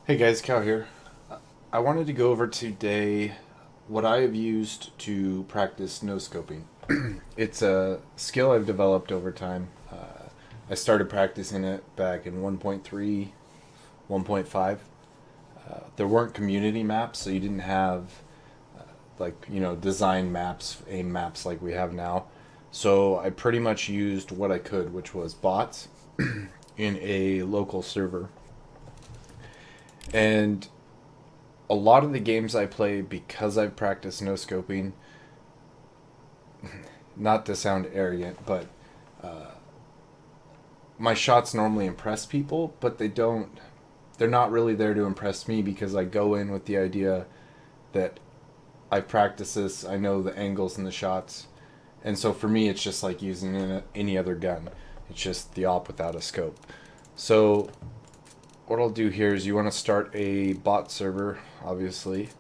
Hey guys, Cal here. I wanted to go over today what I have used to practice no scoping. It's a skill I've developed over time. I started practicing it back in 1.3, 1.5. There weren't community maps, so you didn't have design maps, aim maps like we have now. So I pretty much used what I could, which was bots in a local server. And a lot of the games I play, because I've practiced no scoping, not to sound arrogant, but my shots normally impress people, but they don't. They're not really there to impress me because I go in with the idea that I practice this, I know the angles and the shots, and so for me it's just like using any other gun. It's just the op without a scope. So what I'll do here is you want to start a bot server, obviously,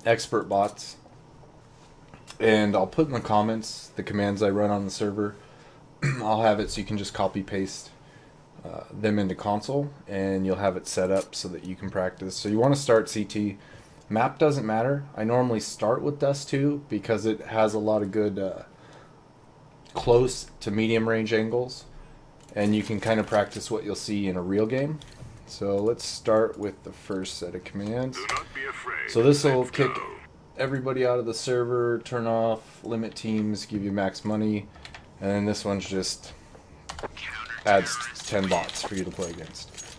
expert bots, and I'll put in the comments the commands I run on the server. I'll have it so you can just copy paste them into console, and you'll have it set up so that you can practice. So you want to start CT. Map doesn't matter. I normally start with Dust 2 because it has a lot of good close to medium range angles, and you can kind of practice what you'll see in a real game. So let's start with the first set of commands. So this will kick everybody out of the server, turn off, limit teams, give you max money, and then this one's just adds 10 bots for you to play against.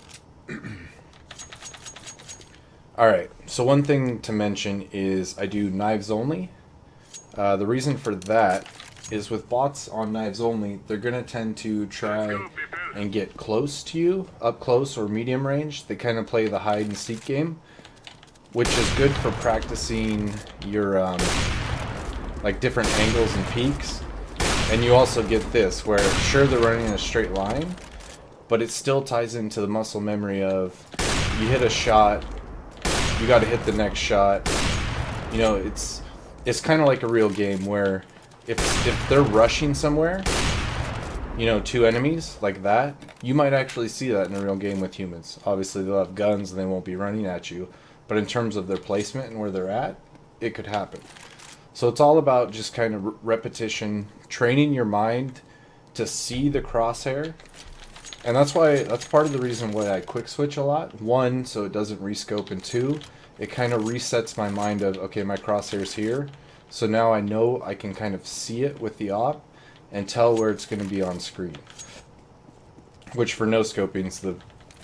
Alright, so one thing to mention is I do knives only. The reason for that is with bots on knives only, they're going to tend to try and get close to you, up close or medium range. They kind of play the hide and seek game, which is good for practicing your like different angles and peaks. And you also get this, where sure they're running in a straight line, but it still ties into the muscle memory of you hit a shot, you got to hit the next shot. You know, it's kind of like a real game where if they're rushing somewhere, you know, two enemies like that, you might actually see that in a real game with humans. Obviously, they'll have guns and they won't be running at you, but in terms of their placement and where they're at, it could happen. So it's all about just kind of repetition, training your mind to see the crosshair. And that's part of the reason why I quick switch a lot. One, so it doesn't rescope, and two, it kind of resets my mind of, okay, my crosshair's here. So now I know I can kind of see it with the op and tell where it's going to be on screen. Which for no scoping,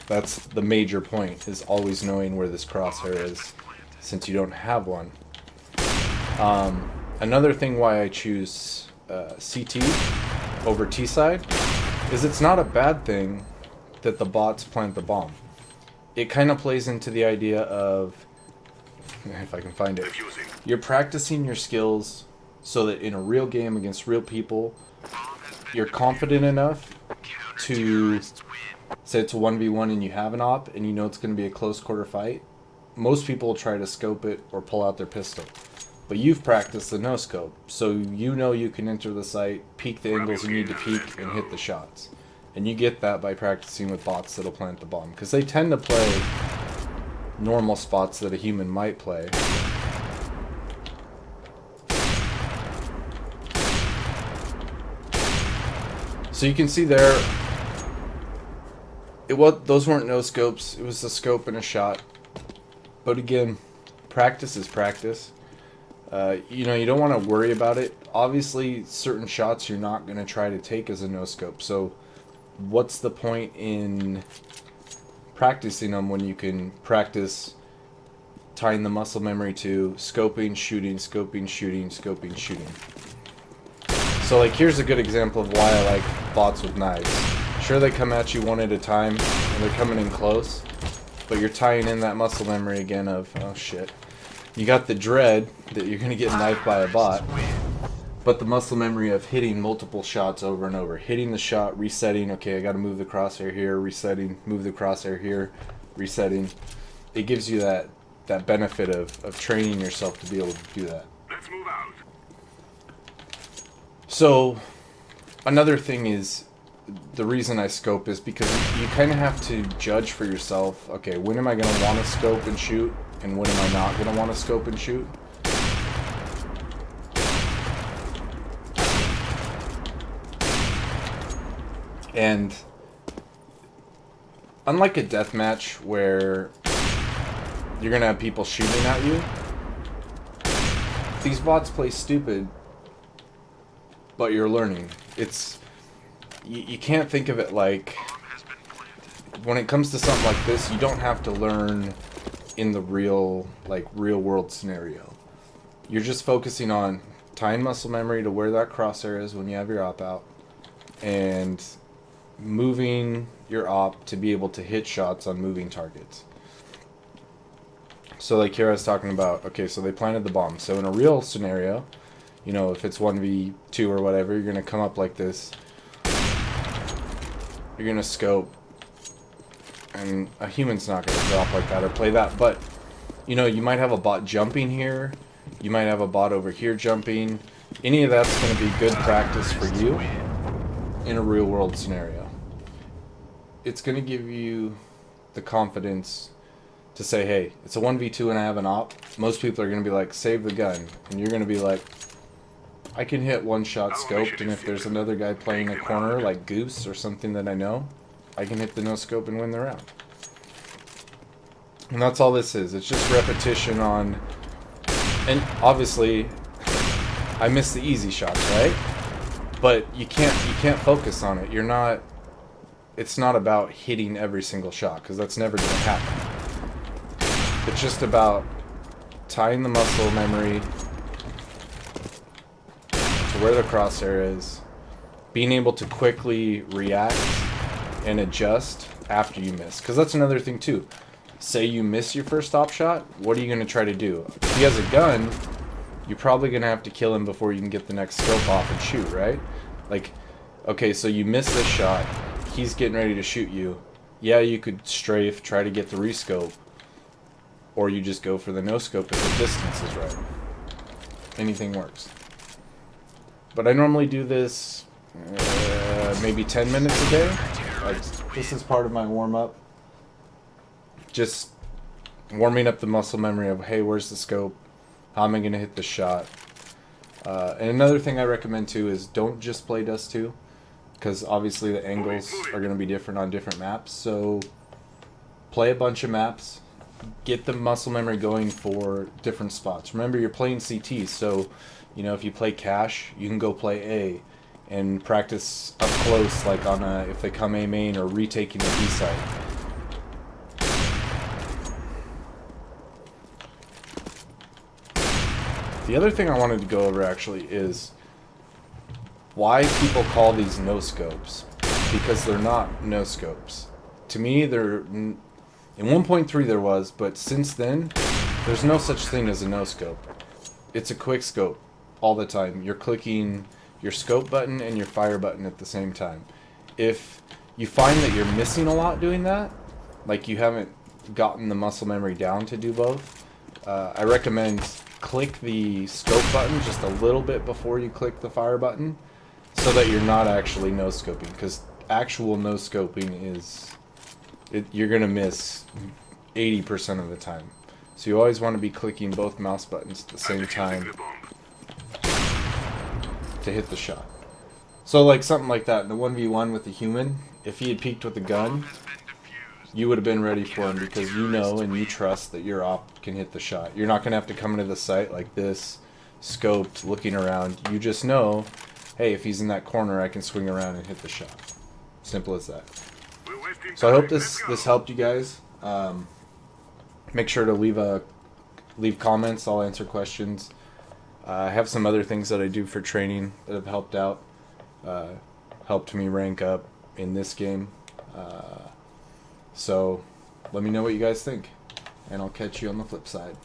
that's the major point, is always knowing where this crosshair is, since you don't have one. Another thing why I choose CT over T-side is it's not a bad thing that the bots plant the bomb. It kind of plays into the idea of, if I can find it, you're practicing your skills so that in a real game against real people, you're confident enough to say it's a 1v1 and you have an op and you know it's going to be a close quarter fight. Most people will try to scope it or pull out their pistol. But you've practiced the no-scope, so you know you can enter the site, peek the angles you need to peek, and hit the shots. And you get that by practicing with bots that'll plant the bomb. Because they tend to play normal spots that a human might play. So you can see there, those weren't no-scopes, it was a scope and a shot. But again, practice is practice. You know, you don't want to worry about it. Obviously, certain shots you're not going to try to take as a no-scope. So what's the point in practicing them when you can practice tying the muscle memory to scoping, shooting, scoping, shooting, scoping, shooting? So like, here's a good example of why I like bots with knives. Sure, they come at you one at a time and they're coming in close, but you're tying in that muscle memory again of, oh shit. You got the dread that you're going to get knifed by a bot, but the muscle memory of hitting multiple shots over and over. Hitting the shot, resetting, okay, I got to move the crosshair here, resetting, move the crosshair here, resetting. It gives you that benefit of training yourself to be able to do that. Let's move out. So, another thing is, the reason I scope is because you kind of have to judge for yourself. Okay, when am I going to want to scope and shoot, and when am I not going to want to scope and shoot? And unlike a deathmatch where you're going to have people shooting at you, these bots play stupid, but you're learning. It's you can't think of it like, when it comes to something like this, you don't have to learn in the real world scenario. You're just focusing on tying muscle memory to where that crosshair is when you have your op out, and moving your op to be able to hit shots on moving targets. So like here I was talking about, okay, so they planted the bomb. So in a real scenario, you know, if it's 1v2 or whatever, you're going to come up like this. You're going to scope. And a human's not going to drop like that or play that. But, you know, you might have a bot jumping here. You might have a bot over here jumping. Any of that's going to be good practice for you in a real world scenario. It's going to give you the confidence to say, hey, it's a 1v2 and I have an op. Most people are going to be like, save the gun. And you're going to be like, I can hit one shot scoped, and if there's another guy playing a corner like Goose or something that I know, I can hit the no scope and win the round. And that's all this is. It's just repetition on, and obviously I miss the easy shots, right? But you can't focus on it. You're not, it's not about hitting every single shot, because that's never going to happen. It's just about tying the muscle memory to where the crosshair is, being able to quickly react and adjust after you miss. Because that's another thing too. Say you miss your first op shot, what are you going to try to do? If he has a gun, you're probably going to have to kill him before you can get the next scope off and shoot, right? Like, okay, so you miss this shot, he's getting ready to shoot you. Yeah, you could strafe, try to get the rescope, or you just go for the no scope if the distance is right. Anything works. But I normally do this maybe 10 minutes a day. Like, this is part of my warm-up. Just warming up the muscle memory of, hey, where's the scope? How am I going to hit the shot? And another thing I recommend too is don't just play Dust 2, because obviously the angles are going to be different on different maps. So play a bunch of maps, get the muscle memory going for different spots. Remember, you're playing CT, so you know, if you play Cash, you can go play A and practice up close, like on a, if they come A main or retaking the B side. The other thing I wanted to go over actually is why people call these no scopes, because they're not no scopes. To me, they're, in 1.3 there was, but since then, there's no such thing as a no scope. It's a quick scope all the time. You're clicking your scope button and your fire button at the same time. If you find that you're missing a lot doing that, like you haven't gotten the muscle memory down to do both, I recommend click the scope button just a little bit before you click the fire button, so that you're not actually no scoping, because actual no scoping is, you're gonna miss 80% of the time. So you always want to be clicking both mouse buttons at the same time to hit the shot. So like something like that in the 1v1 with the human, if he had peeked with a gun, you would have been ready for him, because you know and you trust that your op can hit the shot. You're not going to have to come into the site like this, scoped, looking around. You just know, hey, if he's in that corner, I can swing around and hit the shot. Simple as that. So I hope this helped you guys. Make sure to leave comments. I'll answer questions. I have some other things that I do for training that have helped out, helped me rank up in this game. So let me know what you guys think, and I'll catch you on the flip side.